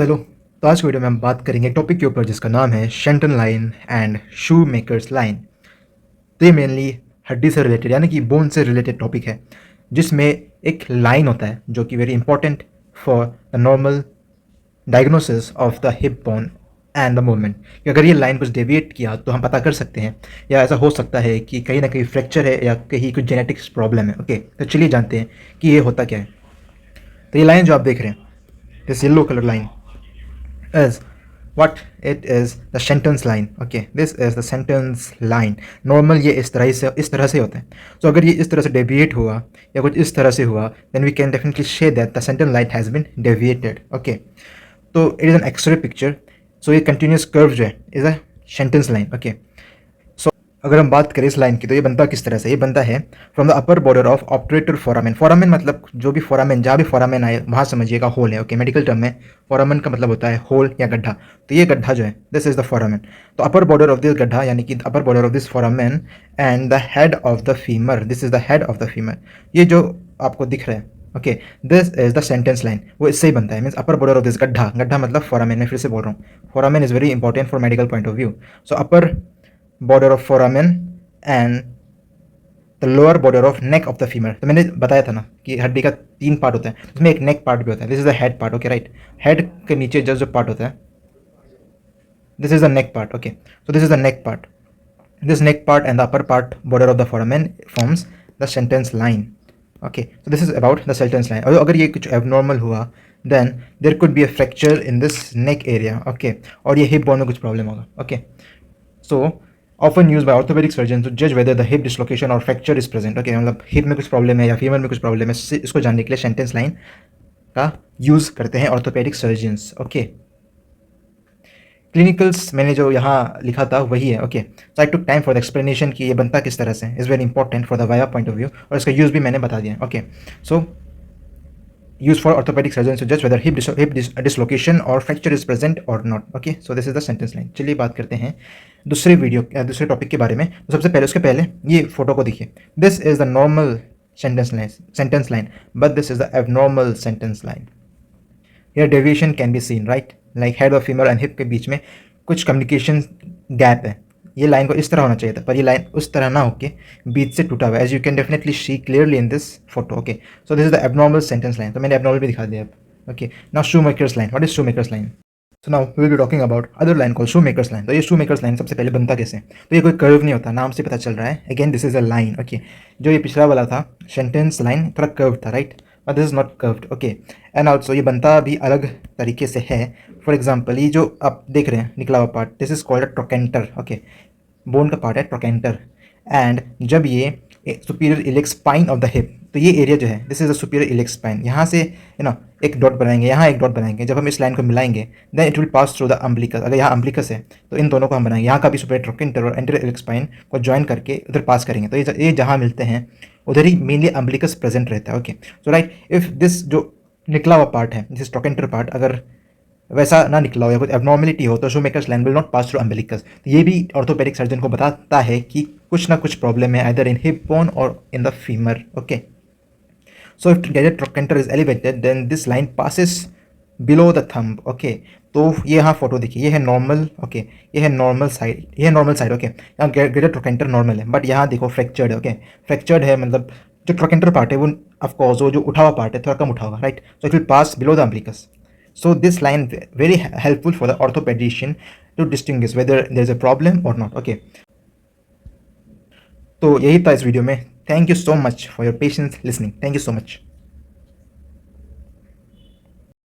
Hello. तो आज की वीडियो में हम बात करेंगे टॉपिक के ऊपर जिसका नाम है Shenton line and shoe makers line. तो ये मेनली हड्डी से रिलेटेड यानी कि बोन से रिलेटेड टॉपिक है, जिसमें एक लाइन होता है जो कि very important for the normal diagnosis of the hip bone and the movement. कि अगर ये लाइन कुछ डेविएट किया तो हम पता कर सकते हैं, या ऐसा हो सकता है कि कहीं ना कहीं फ्रैक्चर है या कहीं कुछ जेनेटिक्स प्रॉब्लम है। ओके, तो चलिए जानते हैं कि ये होता क्या है। तो ये लाइन जो आप देख रहे हैं, this yellow colour line is what it is the sentence line. Okay, this is the sentence line. normal ये इस तरह से होता है। so अगर ये इस तरह से deviate हुआ या कुछ इस तरह से हुआ, then we can definitely say that the sentence line has been deviated. Okay, तो it is an x-ray picture. so ये continuous curve जो है is a sentence line. Okay, अगर हम बात करें इस लाइन की तो ये बनता किस तरह से, ये बनता है from the upper border of obturator foramen. Foramen मतलब जो भी फोरामेन, जहाँ भी फोरामेन आए वहाँ समझिएगा होल है। ओके, मेडिकल टर्म में फोरामेन का मतलब होता है होल या गड्ढा। तो ये गड्ढा जो है, दिस इज द फोरामेन। तो अपर बॉर्डर ऑफ दिस गड्ढा यानी कि अपर border of this foramen and the head of the femur, this is the head of the femur. ये जो आपको दिख रहा है, okay, this is the Shenton's line, वो इससे ही बनता है। Means upper border of this गड्ढा, गड्ढा मतलब फोरामेन। मैं फिर से बोल रहा हूँ, foramen is very important for medical point of view. So upper border of foramen and the lower border of neck of the femur. तो मैंने बताया था ना कि हड्डी का 3 पार्ट होता है, उसमें एक नेक पार्ट भी होता है। This is the head part. Okay, right, head के नीचे जो पार्ट होता है, this is the neck part. Okay, so this is the neck part. This neck part and the upper part border of the foramen forms the Shenton's line. Okay, so this is about the Shenton's line. और अगर ये कुछ abnormal हुआ, then there could be a fracture in this neck area. Okay, और ये hip bone में कुछ problem होगा। Okay, so often used by orthopedic surgeons to judge whether the hip dislocation or fracture is present. Okay, मतलब hip में कुछ problem है या फीमर में कुछ प्रॉब्लम है, इसको जानने के लिए सेंटेंस लाइन का यूज़ करते हैं ऑर्थोपेडिक सर्जन्स। ओके, क्लिनिकल्स मैंने जो यहाँ लिखा था वही है। Okay, so I took time for the explanation कि ये बनता किस तरह से, is very important for the via point of view, और इसका यूज़ भी मैंने बता दिया। Okay, so used for orthopedic surgeons to judge whether hip dislocation or fracture is present or not. Okay, so this is the sentence line. चलिए बात करते हैं दूसरे टॉपिक के बारे में। तो सबसे पहले, उसके पहले ये फोटो को देखिए। This is the normal sentence line but this is the abnormal sentence line. Here deviation can be seen, right? Like head of femur and hip के बीच में कुछ communication gap है। ये लाइन को इस तरह होना चाहिए था, पर ये लाइन उस तरह ना होके बीच से टूटा हुआ है, as you can definitely see clearly in this photo. Okay, so this is the abnormal Shenton's line. तो मैंने एबनॉर्मल भी दिखा दिया अब। Okay, now shoe makers line. What is shoe makers line? So now we will be talking about other line called shoe makers line. तो ये शू makers line सबसे पहले बनता कैसे? तो ये कोई कर्व नहीं होता, नाम से पता चल रहा है। Again this is a line. Okay, जो ये पिछला वाला था सेंटेंस लाइन थोड़ा कर्व था, right, but this is not curved. Okay, and also ये बनता भी अलग तरीके से है। फॉर एग्जाम्पल, ये जो आप देख रहे हैं निकला हुआ part, this is called a trochanter. Okay, bone का पार्ट है ट्रोकेंटर। एंड जब ये superior iliac spine of the hip, तो ये एरिया जो है, this is the superior iliac spine, यहाँ से एक डॉट बनाएंगे, यहाँ एक डॉट बनाएंगे। जब हम इस लाइन को मिलाएंगे, then it will pass through the umbilicus. अगर यहाँ अम्बिलिकस है तो इन दोनों को हम बनाएंगे, यहाँ का भी सुपीरियर ट्रोकेंटर और एंटीरियर इलेक्स स्पाइन को ज्वाइन करके उधर पास करेंगे। तो ये जहाँ मिलते हैं उधर ही मेनली अम्बिलिकस प्रेजेंट रहता है। Okay, so right, if this जो निकला हुआ पार्ट है, दिस ट्रोकेंटर पार्ट, अगर वैसा ना निकला हो या कुछ एबनॉर्मलिटी हो तो shoe makers line will not pass through umbilicus. तो ये भी ऑर्थोपेडिक सर्जन को बताता है कि कुछ ना कुछ प्रॉब्लम है आइदर इन हिप बोन और in the femur. Okay, so if greater trochanter is elevated then this line passes below the thumb. Okay, तो ये यहाँ फोटो देखिए, ये है नॉर्मल। ओके, ये है नॉर्मल साइड, ये है नॉर्मल साइड। ओके, यहाँ गैजेट ट्रोकेंटर नॉर्मल है, बट यहाँ देखो फ्रैक्चर्ड है। ओके, फ्रैक्चर्ड है मतलब जो ट्रोकेंटर पार्ट है वो ऑफकोर्स वो जो उठा हुआ पार्ट है थोड़ा कम उठा होगा, right, so it will pass below the umbilicus. So this line very helpful for the orthopedician to distinguish whether there is a problem or not. Okay, तो यही था इस वीडियो में। Thank you so much for your patience listening. Thank you so much.